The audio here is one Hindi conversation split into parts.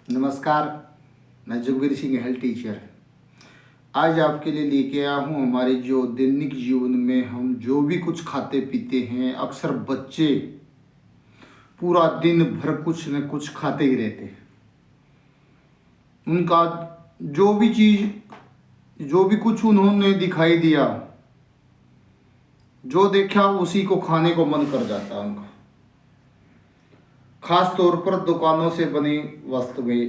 नमस्कार। मैं जुगवीर सिंह, हेल्थ टीचर। आज आपके लिए लेके आया हूँ हमारे जो दैनिक जीवन में हम जो भी कुछ खाते पीते हैं। अक्सर बच्चे पूरा दिन भर कुछ न कुछ खाते ही रहते हैं। उनका जो भी कुछ उन्होंने दिखाई दिया, जो देखा उसी को खाने को मन कर जाता है उनका। खास तौर पर दुकानों से बनी वस्तुएं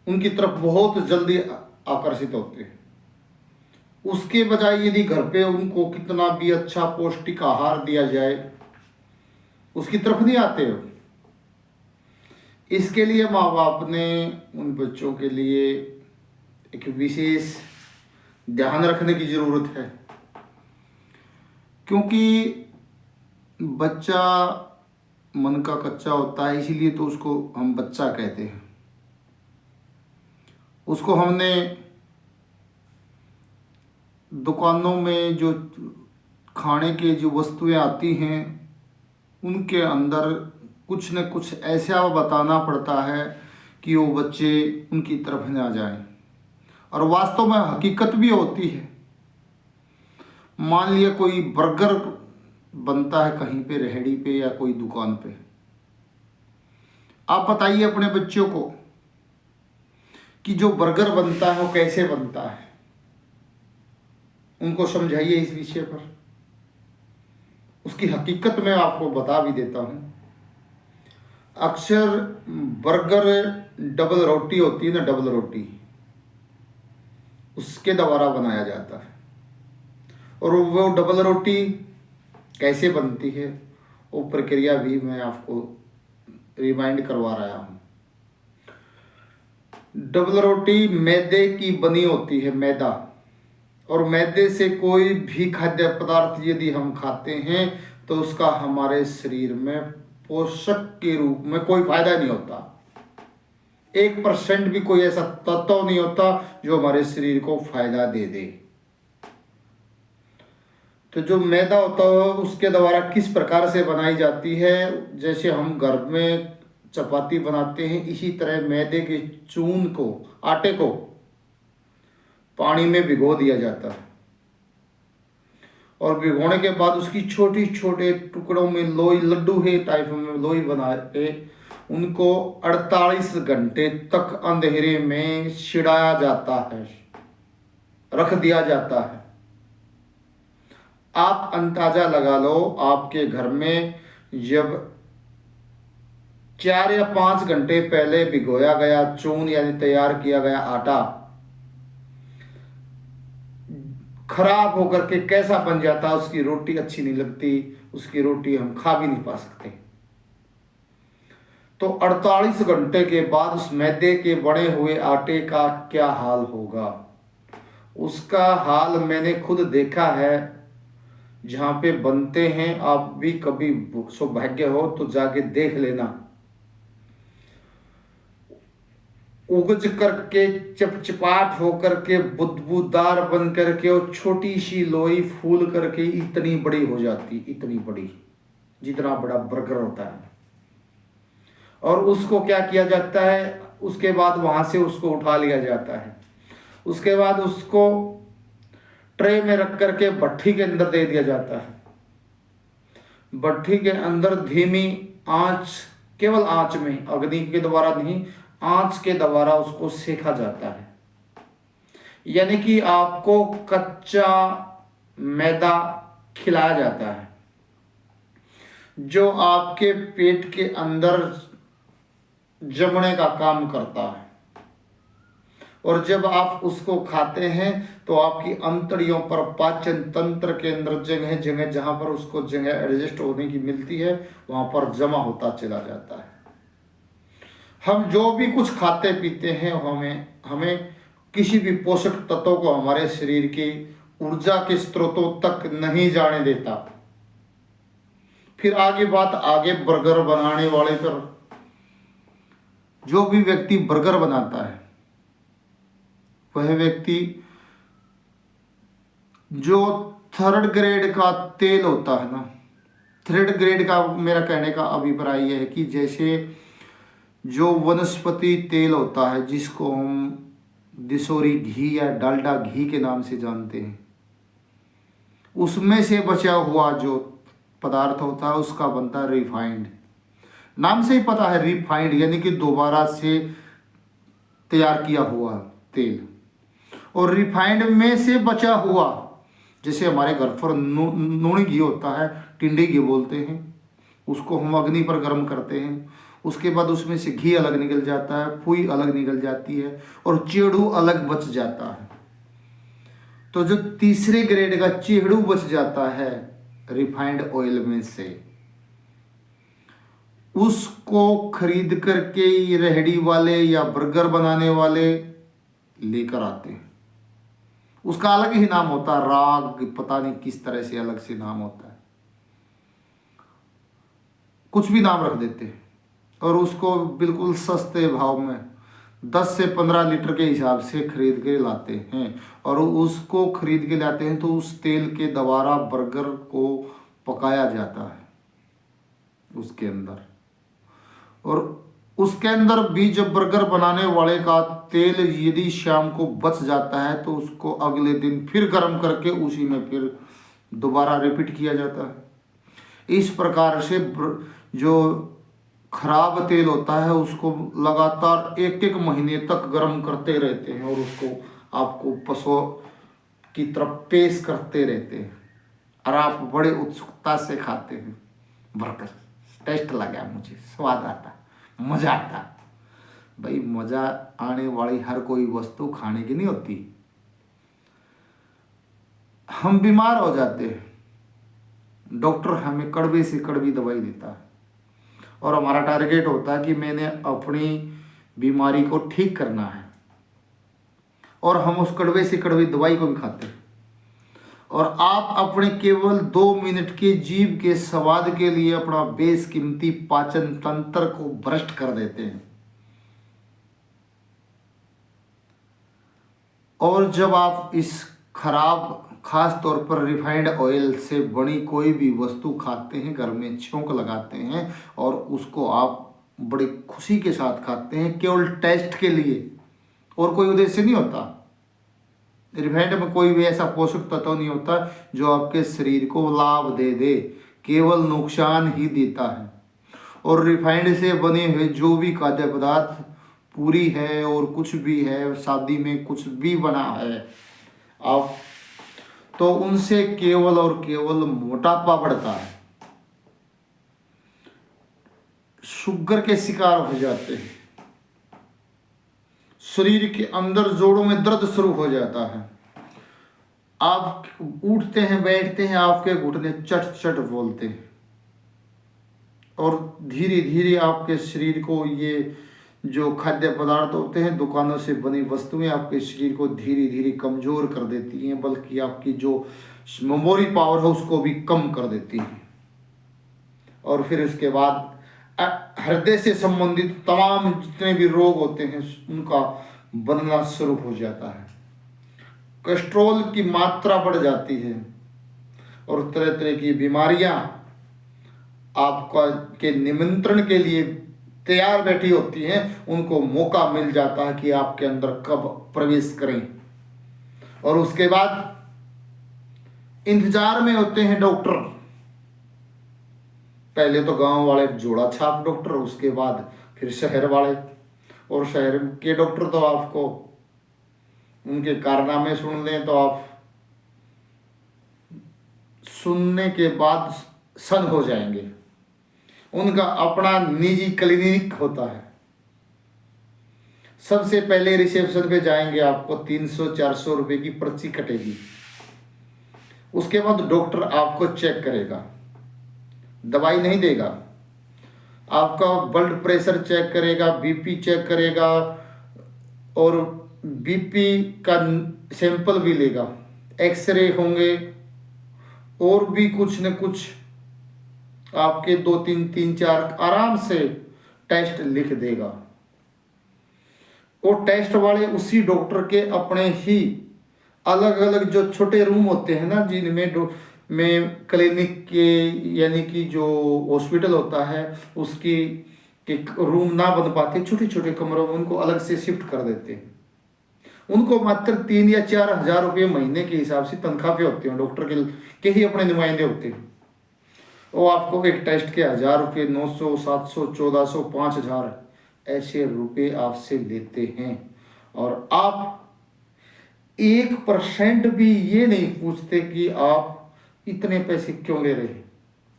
उनकी तरफ बहुत जल्दी आकर्षित होते हैं। उसके बजाय यदि घर पे उनको कितना भी अच्छा पौष्टिक आहार दिया जाए, उसकी तरफ नहीं आते हो। इसके लिए माँ बाप ने उन बच्चों के लिए एक विशेष ध्यान रखने की ज़रूरत है, क्योंकि बच्चा मन का कच्चा होता है, इसीलिए तो उसको हम बच्चा कहते हैं। उसको हमने दुकानों में जो खाने के जो वस्तुएं आती हैं उनके अंदर कुछ न कुछ ऐसा बताना पड़ता है कि वो बच्चे उनकी तरफ ना जाएं। और वास्तव में हकीकत भी होती है। मान लिया कोई बर्गर बनता है कहीं पे, रेहड़ी पे या कोई दुकान पे, आप बताइए अपने बच्चों को कि जो बर्गर बनता है वो कैसे बनता है। उनको समझाइए इस विषय पर। उसकी हकीकत मैं आपको बता भी देता हूँ। अक्सर बर्गर डबल रोटी होती है ना, डबल रोटी, उसके द्वारा बनाया जाता है। और वो डबल रोटी कैसे बनती है वो प्रक्रिया भी मैं आपको रिमाइंड करवा रहा हूँ। डबल रोटी मैदे की बनी होती है, मैदा। और मैदे से कोई भी खाद्य पदार्थ यदि हम खाते हैं तो उसका हमारे शरीर में पोषक के रूप में कोई फायदा नहीं होता। 1% भी कोई ऐसा तत्व नहीं होता जो हमारे शरीर को फायदा दे दे। तो जो मैदा होता है उसके द्वारा किस प्रकार से बनाई जाती है, जैसे हम घर में चपाती बनाते हैं, इसी तरह मैदे के चून को, आटे को पानी में भिगो दिया जाता है। और भिगोने के बाद उसकी छोटी छोटे टुकड़ों में लोई, लड्डू है टाइप में लोई बना के उनको 48 घंटे तक अंधेरे में छिड़ाया जाता है, रख दिया जाता है। आप अंदाजा लगा लो, आपके घर में जब 4 या 5 घंटे पहले भिगोया गया चून यानी तैयार किया गया आटा खराब होकर के कैसा बन जाता, उसकी रोटी अच्छी नहीं लगती, उसकी रोटी हम खा भी नहीं पा सकते। तो 48 घंटे के बाद उस मैदे के बने हुए आटे का क्या हाल होगा, उसका हाल मैंने खुद देखा है। जहाँ पे बनते हैं, आप भी कभी सौभाग्य हो तो जाके देख लेना। उगज करके चिपचिपाट होकर के बुदबूदार बन करके और छोटी सी लोई फूल करके इतनी बड़ी हो जाती, इतनी बड़ी जितना बड़ा बर्गर होता है। और उसको क्या किया जाता है, उसके बाद वहां से उसको उठा लिया जाता है। उसके बाद उसको ट्रे में रख करके भट्ठी के अंदर दे दिया जाता है। भट्ठी के अंदर धीमी आंच, केवल आंच में, अग्नि के द्वारा नहीं, आंच के द्वारा उसको सेका जाता है। यानी कि आपको कच्चा मैदा खिलाया जाता है जो आपके पेट के अंदर जमने का काम करता है। और जब आप उसको खाते हैं तो आपकी अंतड़ियों पर, पाचन तंत्र के अंदर जगह जगह जहां पर उसको जगह एडजस्ट होने की मिलती है वहां पर जमा होता चला जाता है। हम जो भी कुछ खाते पीते हैं हमें किसी भी पोषक तत्वों को हमारे शरीर की ऊर्जा के स्रोतों तक नहीं जाने देता। फिर आगे बात आगे बर्गर बनाने वाले पर। जो भी व्यक्ति बर्गर बनाता है वह व्यक्ति जो 3rd ग्रेड का तेल होता है ना, 3rd ग्रेड का, मेरा कहने का अभिप्राय यह है कि जैसे जो वनस्पति तेल होता है जिसको हम दिसोरी घी या डालडा घी के नाम से जानते हैं, उसमें से बचा हुआ जो पदार्थ होता है उसका बनता है रिफाइंड। नाम से ही पता है रिफाइंड यानी कि दोबारा से तैयार किया हुआ तेल। और रिफाइंड में से बचा हुआ, जैसे हमारे घर पर नूनी घी होता है, टिंडे घी बोलते हैं, उसको हम अग्नि पर गर्म करते हैं, उसके बाद उसमें से घी अलग निकल जाता है, फुई अलग निकल जाती है और चेड़ू अलग बच जाता है। तो जो तीसरे ग्रेड का चेड़ू बच जाता है रिफाइंड ऑयल में से, उसको खरीद करके ये रेहड़ी वाले या बर्गर बनाने वाले लेकर आते हैं। उसका अलग ही नाम होता है, राग पता नहीं किस तरह से अलग से नाम होता है, कुछ भी नाम रख देते हैं। और उसको बिल्कुल सस्ते भाव में 10 से 15 लीटर के हिसाब से खरीद के लाते हैं। और उसको खरीद के लाते हैं तो उस तेल के द्वारा बर्गर को पकाया जाता है उसके अंदर। और उसके अंदर भी जब बर्गर बनाने वाले का तेल यदि शाम को बच जाता है तो उसको अगले दिन फिर गर्म करके उसी में फिर दोबारा रिपीट किया जाता है। इस प्रकार से जो खराब तेल होता है उसको लगातार 1-1 महीने तक गर्म करते रहते हैं और उसको आपको पशु की तरफ पेश करते रहते हैं और आप बड़े उत्सुकता से खाते हैं बर्गर। टेस्ट लगा, मुझे स्वाद आता, मज़ा आता। भाई मज़ा आने वाली हर कोई वस्तु खाने की नहीं होती। हम बीमार हो जाते हैं, डॉक्टर हमें कड़वे से कड़वी दवाई देता है और हमारा टारगेट होता है कि मैंने अपनी बीमारी को ठीक करना है, और हम उस कड़वे से कड़वी दवाई को भी खाते हैं। और आप अपने केवल 2 मिनट के जीभ के स्वाद के लिए अपना बेशकीमती पाचन तंत्र को भ्रष्ट कर देते हैं। और जब आप इस खराब, खास तौर पर रिफाइंड ऑयल से बनी कोई भी वस्तु खाते हैं, घर में छौंक लगाते हैं और उसको आप बड़ी खुशी के साथ खाते हैं केवल टेस्ट के लिए, और कोई उद्देश्य नहीं होता। रिफाइंड में कोई भी ऐसा पोषक तत्व नहीं होता जो आपके शरीर को लाभ दे दे, केवल नुकसान ही देता है। और रिफाइंड से बने हुए जो भी खाद्य पदार्थ, पूरी है और कुछ भी है, शादी में कुछ भी बना है आप, तो उनसे केवल और केवल मोटापा बढ़ता है, शुगर के शिकार हो जाते हैं, शरीर के अंदर जोड़ों में दर्द शुरू हो जाता है, आप उठते हैं बैठते हैं आपके घुटने चट चट बोलते हैं, और धीरे धीरे आपके शरीर को ये जो खाद्य पदार्थ होते हैं, दुकानों से बनी वस्तुएं आपके शरीर को धीरे धीरे कमज़ोर कर देती हैं, बल्कि आपकी जो मेमोरी पावर है उसको भी कम कर देती हैं। और फिर उसके बाद हृदय से संबंधित तमाम जितने भी रोग होते हैं उनका बनना शुरू हो जाता है, कोलेस्ट्रॉल की मात्रा बढ़ जाती है और तरह तरह की बीमारियां आपका के निमंत्रण के लिए तैयार बैठी होती हैं, उनको मौका मिल जाता है कि आपके अंदर कब प्रवेश करें। और उसके बाद इंतजार में होते हैं डॉक्टर, पहले तो गांव वाले जोड़ा छाप डॉक्टर, उसके बाद फिर शहर वाले, और शहर के डॉक्टर तो आपको उनके कारनामे सुन लें तो आप सुनने के बाद सन हो जाएंगे। उनका अपना निजी क्लिनिक होता है। सबसे पहले रिसेप्शन पे जाएंगे, आपको 300-400 रुपए की पर्ची कटेगी। उसके बाद डॉक्टर आपको चेक करेगा, दवाई नहीं देगा, आपका ब्लड प्रेशर चेक करेगा, बीपी चेक करेगा और बीपी का सैंपल भी लेगा, एक्सरे होंगे और भी कुछ न कुछ आपके 2-3-4 आराम से टेस्ट लिख देगा। और टेस्ट वाले उसी डॉक्टर के अपने ही अलग अलग जो छोटे रूम होते हैं ना, जिनमें में क्लिनिक के यानी कि जो हॉस्पिटल होता है उसकी कि रूम ना बन पाते, छोटे छोटे कमरों में उनको अलग से शिफ्ट कर देते हैं। उनको मात्र 3 या 4 हजार रुपये महीने के हिसाब से तनख्वाह पे होते हैं, डॉक्टर के ही अपने नुमाइंदे होते हैं। वो आपको एक टेस्ट के 1000 रुपये, 900, 700, 1400, 5000 ऐसे रुपये आपसे लेते हैं। और आप 1% भी ये नहीं पूछते कि आप इतने पैसे क्यों ले रहे हैं।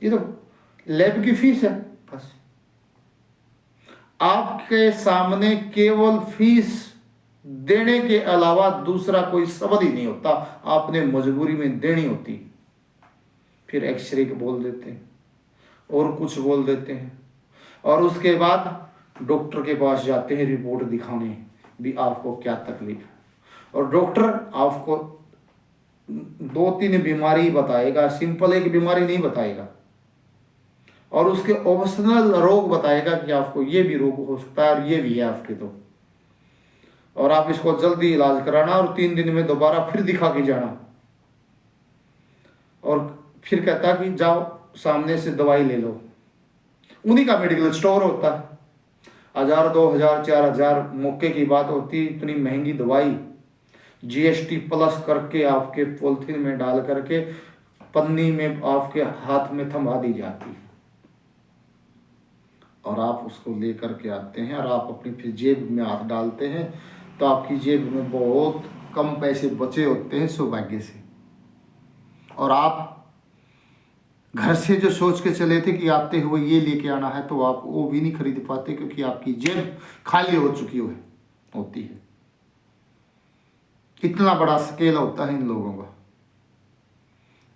ये तो लैब की फीस है बस। आपके सामने केवल फीस देने के अलावा दूसरा कोई शब्द ही नहीं होता, आपने मजबूरी में देनी होती। फिर एक्सरे के बोल देते हैं और कुछ बोल देते हैं, और उसके बाद डॉक्टर के पास जाते हैं रिपोर्ट दिखाने भी आपको क्या तकलीफ है। और डॉक्टर आपको 2-3 बीमारी बताएगा, सिंपल एक बीमारी नहीं बताएगा, और उसके ऑप्शनल रोग बताएगा कि आपको ये भी रोग हो सकता है और ये भी है आपके तो, और आप इसको जल्दी इलाज कराना और 3 दिन में दोबारा फिर दिखा के जाना। और फिर कहता कि जाओ सामने से दवाई ले लो। उन्हीं का मेडिकल स्टोर होता है, 1000, 2000, 4000 मौके की बात होती, इतनी महंगी दवाई GST प्लस करके आपके पॉलिथीन में डाल करके पन्नी में आपके हाथ में थमा दी जाती है, और आप उसको लेकर के आते हैं और आप अपनी फिर जेब में हाथ डालते हैं तो आपकी जेब में बहुत कम पैसे बचे होते हैं सौभाग्य से। और आप घर से जो सोच के चले थे कि आते हुए ये लेके आना है, तो आप वो भी नहीं खरीद पाते क्योंकि आपकी जेब खाली हो चुकी होती है। इतना बड़ा स्केल होता है इन लोगों का।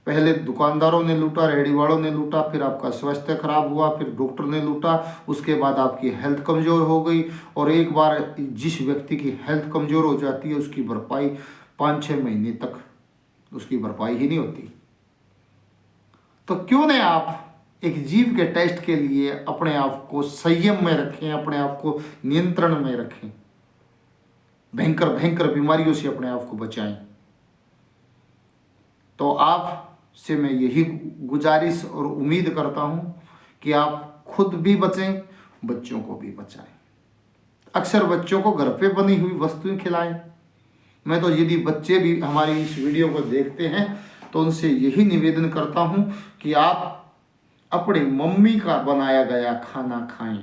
पहले दुकानदारों ने लूटा, रेहड़ी वालों ने लूटा, फिर आपका स्वास्थ्य खराब हुआ, फिर डॉक्टर ने लूटा, उसके बाद आपकी हेल्थ कमज़ोर हो गई। और एक बार जिस व्यक्ति की हेल्थ कमज़ोर हो जाती है उसकी भरपाई 5-6 महीने तक उसकी भरपाई ही नहीं होती। तो क्यों नहीं आप एक जीव के टेस्ट के लिए अपने आप को संयम में रखें, अपने आप को नियंत्रण में रखें, भयंकर भयंकर बीमारियों से अपने आप को बचाएं। तो आप से मैं यही गुजारिश और उम्मीद करता हूँ कि आप खुद भी बचें, बच्चों को भी बचाएं। अक्सर बच्चों को घर पे बनी हुई वस्तुएं खिलाएं। मैं तो यदि बच्चे भी हमारी इस वीडियो को देखते हैं तो उनसे यही निवेदन करता हूँ कि आप अपने मम्मी का बनाया गया खाना खाएं,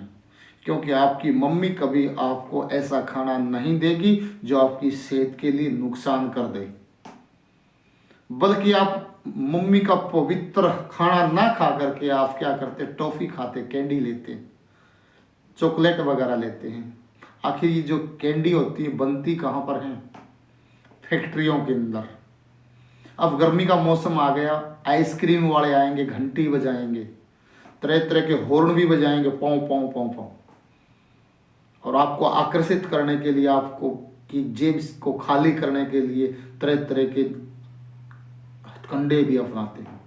क्योंकि आपकी मम्मी कभी आपको ऐसा खाना नहीं देगी जो आपकी सेहत के लिए नुकसान कर दे। बल्कि आप मम्मी का पवित्र खाना ना खा करके आप क्या करते, टॉफ़ी खाते, कैंडी लेते, चॉकलेट वगैरह लेते हैं। आखिर ये जो कैंडी होती है बनती कहाँ पर है? फैक्ट्रियों के अंदर। अब गर्मी का मौसम आ गया, आइसक्रीम वाले आएंगे, घंटी बजाएंगे, तरह तरह के हॉर्न भी बजाएंगे, पाँव पाँव पाँव पाँव, और आपको आकर्षित करने के लिए, आपको कि जेब को खाली करने के लिए तरह तरह के कंडे भी अपनाते हैं।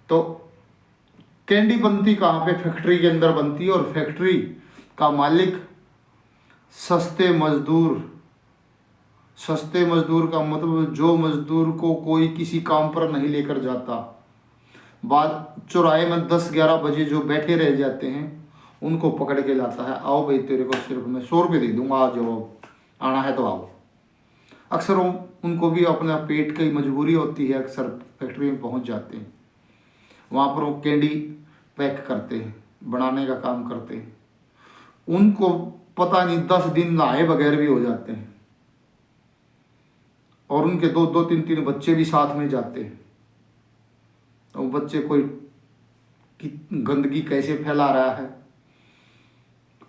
तो कैंडी बनती कहाँ पे? फैक्ट्री के अंदर बनती है, और फैक्ट्री का मालिक सस्ते मजदूर का मतलब जो मजदूर को कोई किसी काम पर नहीं लेकर जाता, बाद चौराहे में 10-11 बजे जो बैठे रह जाते हैं उनको पकड़ के लाता है, आओ भाई तेरे को सिर्फ मैं 100 रुपये दे दूंगा, आ जाओ, आना है तो आओ। अक्सर उनको भी अपना पेट की मजबूरी होती है, अक्सर फैक्ट्री में पहुंच जाते हैं, वहाँ पर वो कैंडी पैक करते हैं, बनाने का काम करते हैं। उनको पता नहीं 10 दिन नहाए बगैर भी हो जाते हैं, और उनके 2-2, 3-3 बच्चे भी साथ में जाते हैं। तो बच्चे कोई गंदगी कैसे फैला रहा है,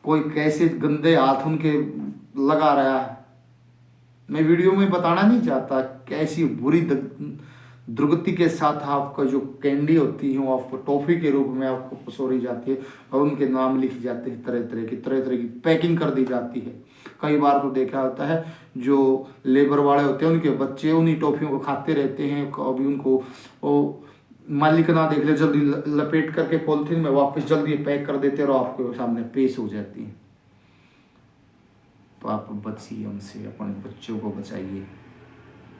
कोई कैसे गंदे हाथ उनके लगा रहा है, मैं वीडियो में बताना नहीं चाहता। कैसी बुरी दुर्गति के साथ आपका जो कैंडी होती है वो आपको टॉफ़ी के रूप में आपको पसोरी जाती है, और उनके नाम लिखी जाते हैं, तरह तरह की पैकिंग कर दी जाती है। कई बार तो देखा होता है जो लेबर वाले होते हैं उनके बच्चे उन्हीं टॉफ़ियों को खाते रहते हैं, कभी उनको वो मालिक ना देख ले जल्दी लपेट करके पॉलिथीन में वापस जल्दी पैक कर देते हैं और आपके सामने पेश हो जाती है। तो आप बचिए उनसे, अपने बच्चों को बचाइए।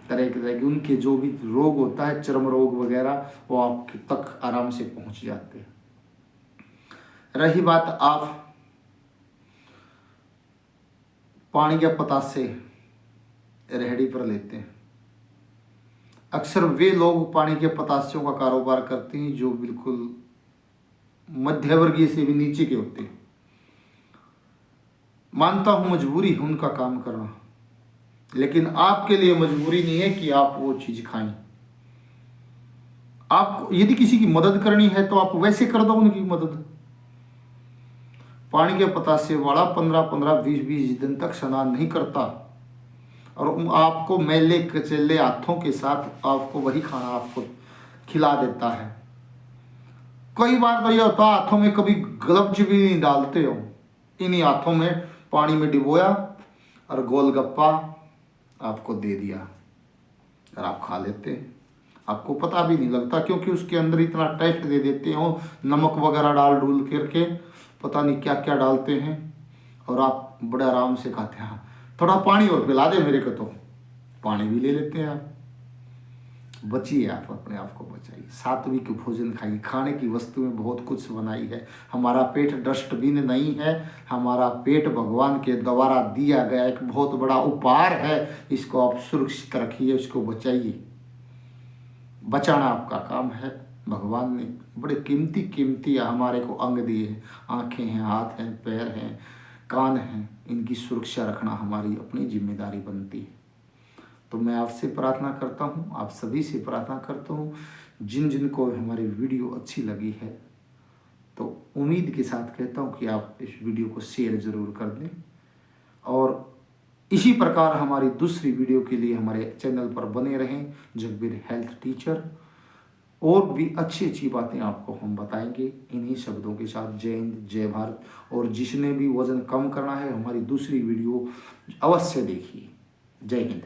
तरह की उनके जो भी रोग होता है, चर्म रोग वगैरह, वो आपके तक आराम से पहुंच जाते हैं। रही बात आप पानी के पतासे रेहड़ी पर लेते हैं। अक्सर वे लोग पानी के पतासियों का कारोबार करते हैं जो बिल्कुल मध्यवर्गीय से भी नीचे के होते हैं। मानता हूं मजबूरी है उनका काम करना, लेकिन आपके लिए मजबूरी नहीं है कि आप वो चीज खाएं। आपको यदि किसी की मदद करनी है तो आप वैसे कर दो उनकी मदद। पानी के पतासे वाला 15-15, 20-20 दिन तक स्नान नहीं करता और आपको मैले कचेले हाथों के साथ आपको वही खाना आपको खिला देता है। कई बार तो यह होता है हाथों में कभी ग्लव्स भी नहीं डालते हो, इन्हीं हाथों में पानी में डिबोया और गोलगप्पा आपको दे दिया और आप खा लेते हैं। आपको पता भी नहीं लगता क्योंकि उसके अंदर इतना टेस्ट दे देते हो, नमक वगैरह डाल डूल करके पता नहीं क्या क्या डालते हैं और आप बड़े आराम से खाते हैं। थोड़ा पानी और पिला दे मेरे को, तो पानी भी ले लेते हैं आप। बचिए, आप अपने आप को बचाइए, सात्विक भोजन खाइए। खाने की वस्तु में बहुत कुछ बनाई है। हमारा पेट डस्टबिन नहीं है, हमारा पेट भगवान के द्वारा दिया गया एक बहुत बड़ा उपहार है। इसको आप सुरक्षित रखिए, उसको बचाइए। बचाना आपका काम है। भगवान ने बड़े कीमती कीमती हमारे को अंग दिए हैं, आँखें हैं, हाथ हैं, पैर हैं, कान हैं। इनकी सुरक्षा रखना हमारी अपनी जिम्मेदारी बनती है। तो मैं आपसे प्रार्थना करता हूँ, आप सभी से प्रार्थना करता हूँ, जिन जिन को हमारी वीडियो अच्छी लगी है तो उम्मीद के साथ कहता हूँ कि आप इस वीडियो को शेयर ज़रूर कर दें और इसी प्रकार हमारी दूसरी वीडियो के लिए हमारे चैनल पर बने रहें। जगबीर हेल्थ टीचर, और भी अच्छी अच्छी बातें आपको हम बताएंगे। इन्हीं शब्दों के साथ जय हिंद, जय भारत। और जिसने भी वज़न कम करना है हमारी दूसरी वीडियो अवश्य देखिए। जय हिंद।